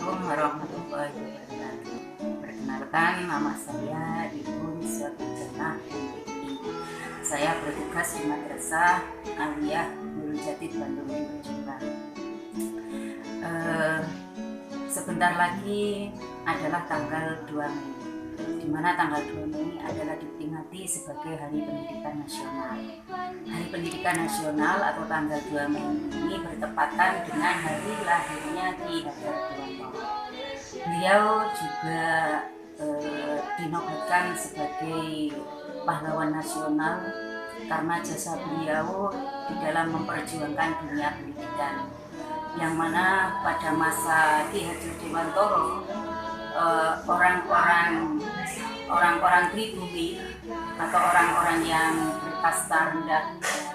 Assalamualaikum warahmatullahi wabarakatuh. Perkenalkan, nama saya Ibu Niswatullah MPI. Saya bertugas di Madrasah Aliyah Nurul Jadid Bandung Timur Jombang. Sebentar lagi adalah tanggal 2 Mei, di mana tanggal 2 Mei adalah diperingati sebagai Hari Pendidikan Nasional. Hari Pendidikan Nasional atau tanggal 2 Mei ini bertepatan dengan hari lahirnya Ki Hajar Dewantoro. Beliau juga dinobatkan sebagai pahlawan nasional karena jasa beliau di dalam memperjuangkan dunia pendidikan, yang mana pada masa Ki Hajar Dewantoro orang-orang pribumi atau orang-orang yang berkasta rendah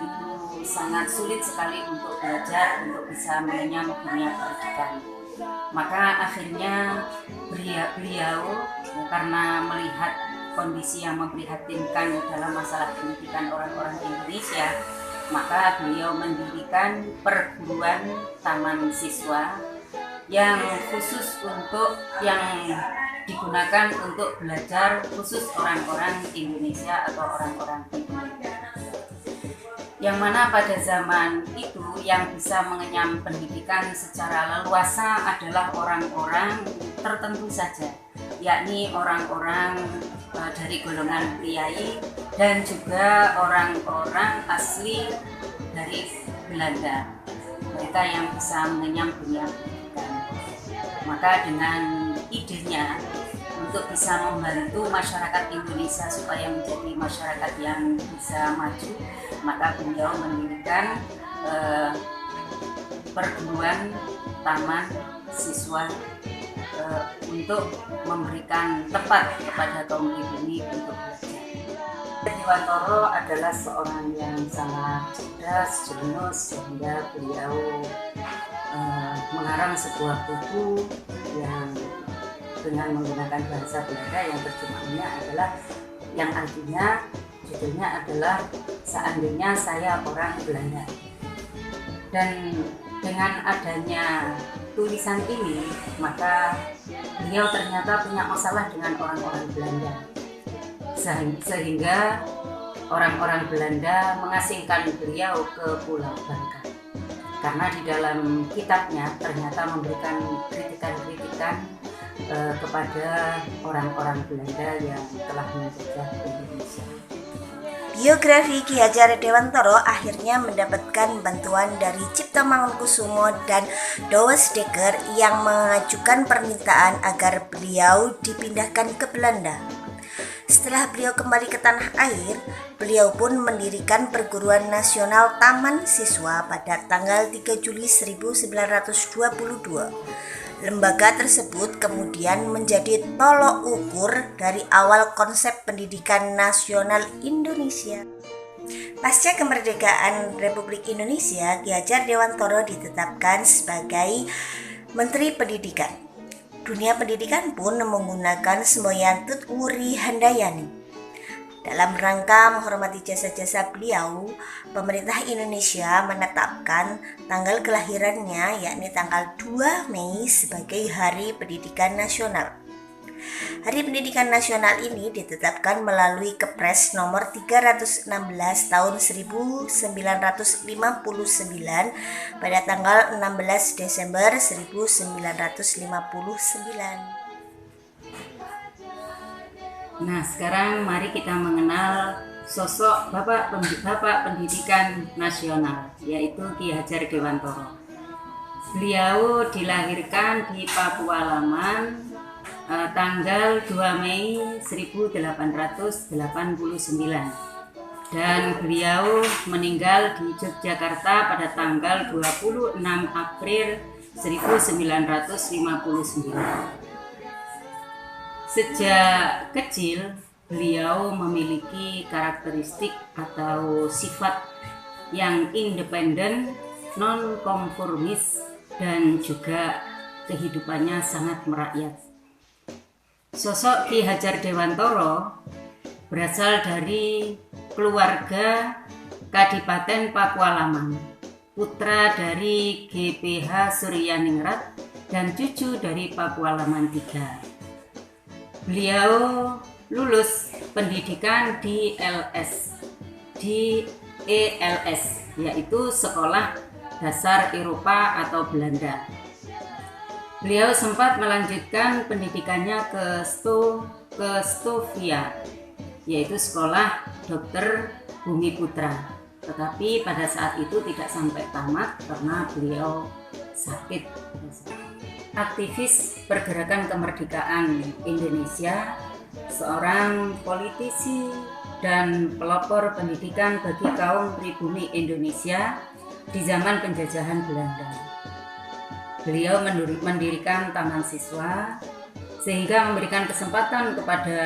itu sangat sulit sekali untuk belajar, untuk bisa mengenyam dunia pendidikan. Maka akhirnya beliau karena melihat kondisi yang memprihatinkan dalam masalah pendidikan orang-orang Indonesia, maka beliau mendirikan perguruan taman siswa yang khusus yang digunakan untuk belajar khusus orang-orang Indonesia atau orang-orang pribumi. Yang mana pada zaman itu yang bisa mengenyam pendidikan secara leluasa adalah orang-orang tertentu saja, yakni orang-orang dari golongan priai dan juga orang-orang asli dari Belanda. Mereka yang bisa mengenyam dunia pendidikan. Maka dengan idenya untuk bisa membantu masyarakat Indonesia supaya menjadi masyarakat yang bisa maju, maka beliau mendirikan perguruan taman siswa untuk memberikan tempat kepada kaum pribumi untuk belajar. Dewantoro adalah seorang yang sangat cerdas, jenius, sehingga beliau mengarang sebuah buku yang dengan menggunakan bahasa Belanda yang terjemahnya adalah, yang artinya judulnya adalah Seandainya Saya Orang Belanda. Dan dengan adanya tulisan ini, maka beliau ternyata punya masalah dengan orang-orang Belanda, sehingga orang-orang Belanda mengasingkan beliau ke Pulau Bangka, karena di dalam kitabnya ternyata memberikan kritikan-kritikan kepada orang-orang Belanda yang telah menjajah Indonesia. Biografi Ki Hajar Dewantoro akhirnya mendapatkan bantuan dari Cipto Mangunkusumo dan Douwe Dekker yang mengajukan permintaan agar beliau dipindahkan ke Belanda. Setelah beliau kembali ke tanah air, beliau pun mendirikan Perguruan Nasional Taman Siswa pada tanggal 3 Juli 1922. Lembaga tersebut kemudian menjadi tolok ukur dari awal konsep pendidikan nasional Indonesia. Pasca kemerdekaan Republik Indonesia, Ki Hajar Dewantoro ditetapkan sebagai Menteri Pendidikan. Dunia pendidikan pun menggunakan semboyan Tut Wuri Handayani. Dalam rangka menghormati jasa-jasa beliau, pemerintah Indonesia menetapkan tanggal kelahirannya, yakni tanggal 2 Mei sebagai Hari Pendidikan Nasional. Hari Pendidikan Nasional ini ditetapkan melalui Kepres nomor 316 tahun 1959 pada tanggal 16 Desember 1959. Nah, sekarang mari kita mengenal sosok Bapak Pendidikan Nasional, yaitu Ki Hajar Dewantoro. Beliau dilahirkan di Pakualaman tanggal 2 Mei 1889 dan beliau meninggal di Yogyakarta pada tanggal 26 April 1959. Sejak kecil, beliau memiliki karakteristik atau sifat yang independen, nonkonformis, dan juga kehidupannya sangat merakyat. Sosok Ki Hajar Dewantoro berasal dari keluarga Kadipaten Pakualaman, putra dari GPH Suryaningrat dan cucu dari Pakualaman III. Beliau lulus pendidikan di ELS, yaitu Sekolah Dasar Eropa atau Belanda. Beliau sempat melanjutkan pendidikannya ke Stovia, yaitu Sekolah Dokter Bumi Putra. Tetapi pada saat itu tidak sampai tamat karena beliau sakit. Aktivis pergerakan kemerdekaan Indonesia, seorang politisi dan pelopor pendidikan bagi kaum pribumi Indonesia di zaman penjajahan Belanda. Beliau mendirikan Taman Siswa sehingga memberikan kesempatan kepada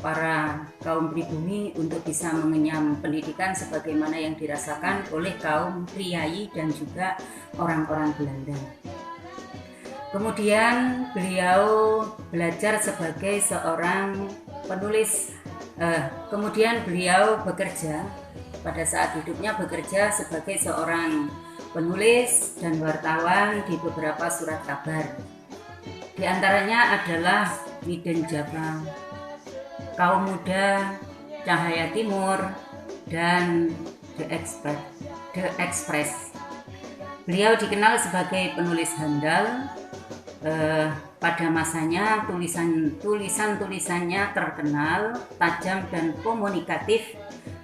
para kaum pribumi untuk bisa mengenyam pendidikan sebagaimana yang dirasakan oleh kaum priai dan juga orang-orang Belanda. Kemudian beliau belajar sebagai seorang penulis. Kemudian beliau bekerja pada saat hidupnya sebagai seorang penulis dan wartawan di beberapa surat kabar. Di antaranya adalah Widen Java, Kaum Muda, Cahaya Timur, dan The Express. Beliau dikenal sebagai penulis handal. Pada masanya tulisan-tulisannya terkenal, tajam dan komunikatif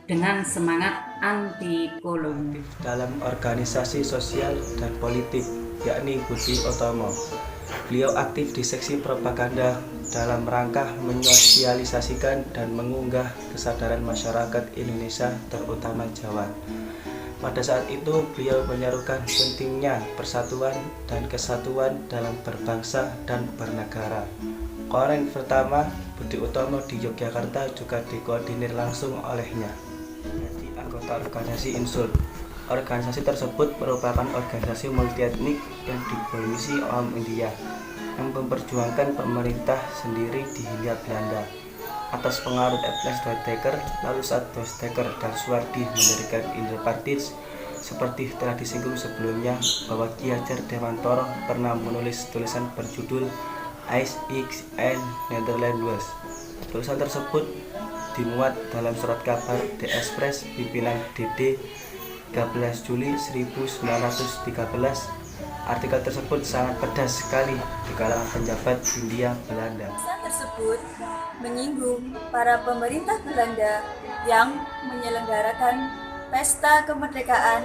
dengan semangat anti kolonial. Dalam organisasi sosial dan politik, yakni Budi Utomo. Beliau aktif di seksi propaganda dalam rangka menyosialisasikan dan mengunggah kesadaran masyarakat Indonesia, terutama Jawa. Pada saat itu, beliau menyerukan pentingnya persatuan dan kesatuan dalam berbangsa dan bernegara. Kongres pertama Budi Utomo di Yogyakarta juga dikoordinir langsung olehnya. Anggota organisasi Insur. Organisasi tersebut merupakan organisasi multietnik yang dipolisi oleh India yang memperjuangkan pemerintah sendiri di Hindia Belanda. Atas pengaruh Ernest Deudeker, lalu saat Deudeker dan Suwardi mendirikan Interpartis, seperti telah disinggung sebelumnya bahwa Ki Hajar Dewantara pernah menulis tulisan berjudul Ice X and Netherlands. Tulisan tersebut dimuat dalam surat kabar The Express pimpinan DD 13 Juli 1913. Artikel tersebut sangat pedas sekali di kalangan penjabat Hindia Belanda. Tulisan tersebut menyinggung para pemerintah Belanda yang menyelenggarakan pesta kemerdekaan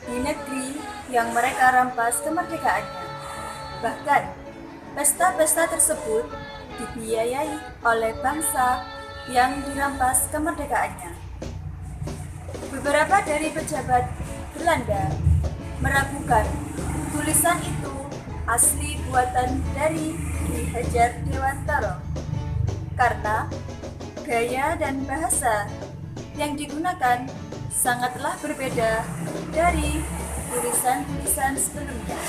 di negeri yang mereka rampas kemerdekaannya. Bahkan, pesta-pesta tersebut dibiayai oleh bangsa yang dirampas kemerdekaannya. Beberapa dari pejabat Belanda meragukan tulisan itu asli buatan dari Ki Hajar Dewantara karena gaya dan bahasa yang digunakan sangatlah berbeda dari tulisan-tulisan sebelumnya.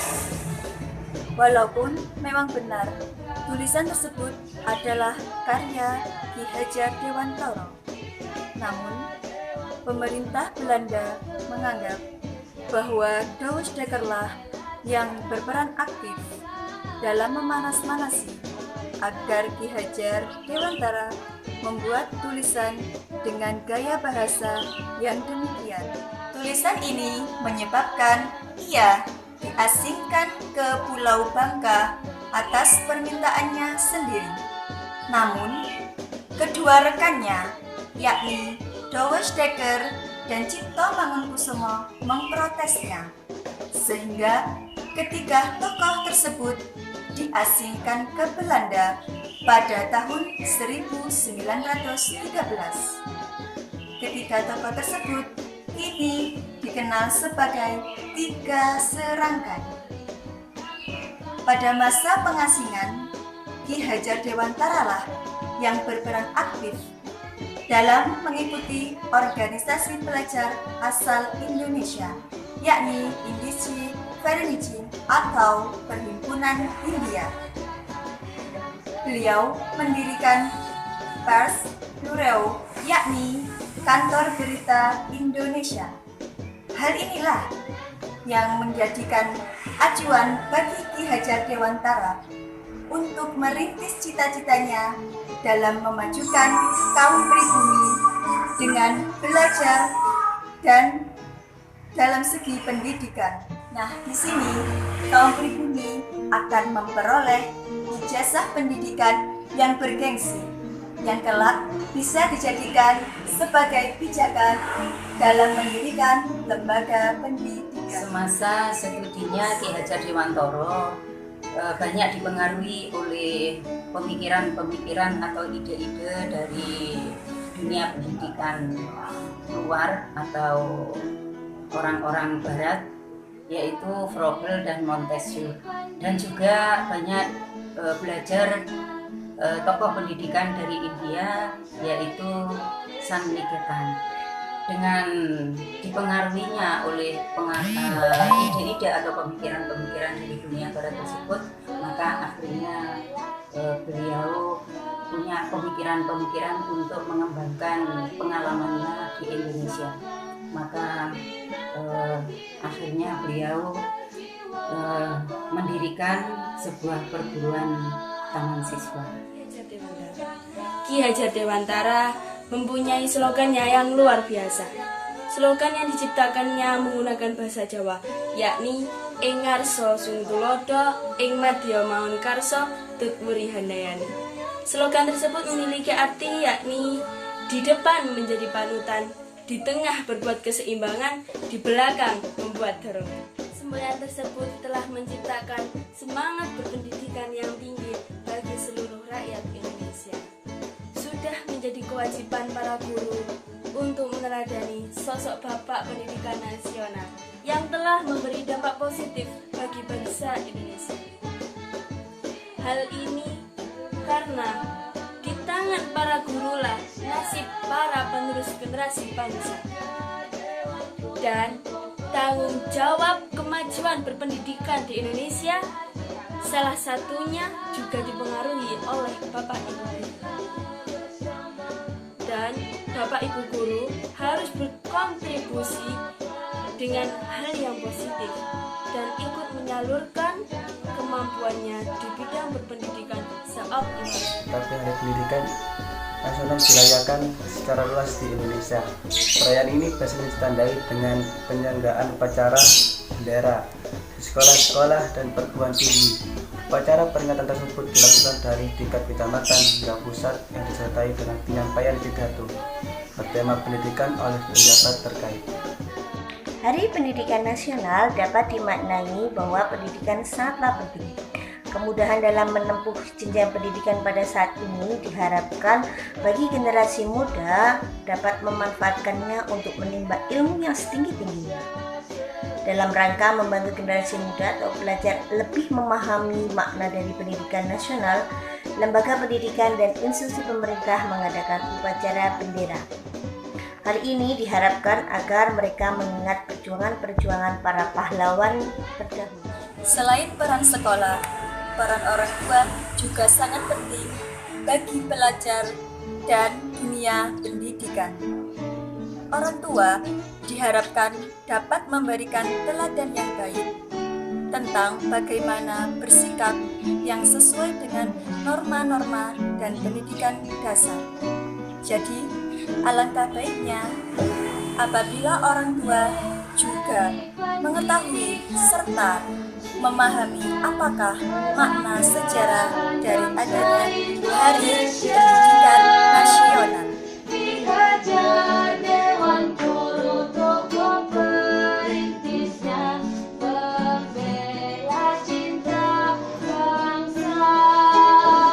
Walaupun memang benar tulisan tersebut adalah karya Ki Hajar Dewantara, namun pemerintah Belanda menganggap bahwa Deudekerlah yang berperan aktif dalam memanas-manasi agar Ki Hajar Dewantara membuat tulisan dengan gaya bahasa yang demikian. Tulisan ini menyebabkan ia diasingkan ke Pulau Bangka atas permintaannya sendiri. Namun, kedua rekannya, yakni Deudeker dan Cipto Mangunkusumo memprotesnya, sehingga ketiga tokoh tersebut diasingkan ke Belanda pada tahun 1913. Ketiga tokoh tersebut kini dikenal sebagai Tiga Serangkai. Pada masa pengasingan, Ki Hajar Dewantara lah yang berperan aktif dalam mengikuti organisasi pelajar asal Indonesia, yakni Indici Vereniging atau Perhimpunan Hindia. Beliau mendirikan Pers Bureau, yakni Kantor Berita Indonesia. Hal inilah yang menjadikan acuan bagi Ki Hajar Dewantara untuk merintis cita-citanya dalam memajukan kaum pribumi dengan belajar dan dalam segi pendidikan. Nah, di sini kaum pribumi akan memperoleh ijazah pendidikan yang bergengsi, yang kelak bisa dijadikan sebagai pijakan dalam mendirikan lembaga pendidikan. Semasa studinya Ki Hajar Dewantara banyak dipengaruhi oleh pemikiran-pemikiran atau ide-ide dari dunia pendidikan luar atau orang-orang barat, yaitu Froebel dan Montesquieu, dan juga banyak belajar tokoh pendidikan dari India, yaitu Saniketan. Dengan dipengaruhinya oleh ide-ide atau pemikiran-pemikiran dari dunia barat tersebut, maka akhirnya beliau punya pemikiran-pemikiran untuk mengembangkan pengalamannya di Indonesia. Maka akhirnya beliau mendirikan sebuah perguruan taman siswa. Ki Hajar Dewantara mempunyai slogannya yang luar biasa. Slogan yang diciptakannya menggunakan bahasa Jawa, yakni ing ngarsa sung tulodo, ing madya maun karsa tutwuri handayani. Slogan tersebut memiliki arti yakni di depan menjadi panutan, di tengah berbuat keseimbangan, di belakang membuat dorongan. Semboyan tersebut telah menciptakan semangat berpendidikan yang tinggi bagi seluruh rakyat Indonesia. Sudah menjadi kewajiban para guru untuk meneladani sosok Bapak Pendidikan Nasional yang telah memberi dampak positif bagi bangsa Indonesia. Hal ini karena di tangan para gurulah nasib para penerus generasi bangsa. Dan tanggung jawab kemajuan berpendidikan di Indonesia salah satunya juga dipengaruhi oleh Bapak Ibu Guru. Dan Bapak Ibu Guru harus berkontribusi dengan hal yang positif dan ikut menyalurkan kemampuannya di bidang berpendidikan seoptimal. Tapi Hari Pendidikan Nasional dirayakan secara luas di Indonesia. Perayaan ini biasanya ditandai dengan penyelenggaraan upacara bendera di sekolah-sekolah dan perguruan tinggi. Upacara peringatan tersebut dilakukan dari tingkat kecamatan hingga pusat yang disertai dengan penyampaian pidato bertema pendidikan oleh pejabat terkait. Hari Pendidikan Nasional dapat dimaknai bahwa pendidikan sangatlah penting. Kemudahan dalam menempuh jenjang pendidikan pada saat ini diharapkan bagi generasi muda dapat memanfaatkannya untuk menimba ilmu yang setinggi-tingginya. Dalam rangka membantu generasi muda atau pelajar lebih memahami makna dari pendidikan nasional, lembaga pendidikan dan institusi pemerintah mengadakan upacara bendera. Hal ini diharapkan agar mereka mengingat perjuangan-perjuangan para pahlawan terdahulu. Selain peran sekolah, peran orang tua juga sangat penting bagi pelajar dan dunia pendidikan. Orang tua diharapkan dapat memberikan teladan yang baik tentang bagaimana bersikap yang sesuai dengan norma-norma dan pendidikan dasar. Jadi, alangkah baiknya apabila orang tua juga mengetahui serta memahami apakah makna sejarah dari adanya Hari Pendidikan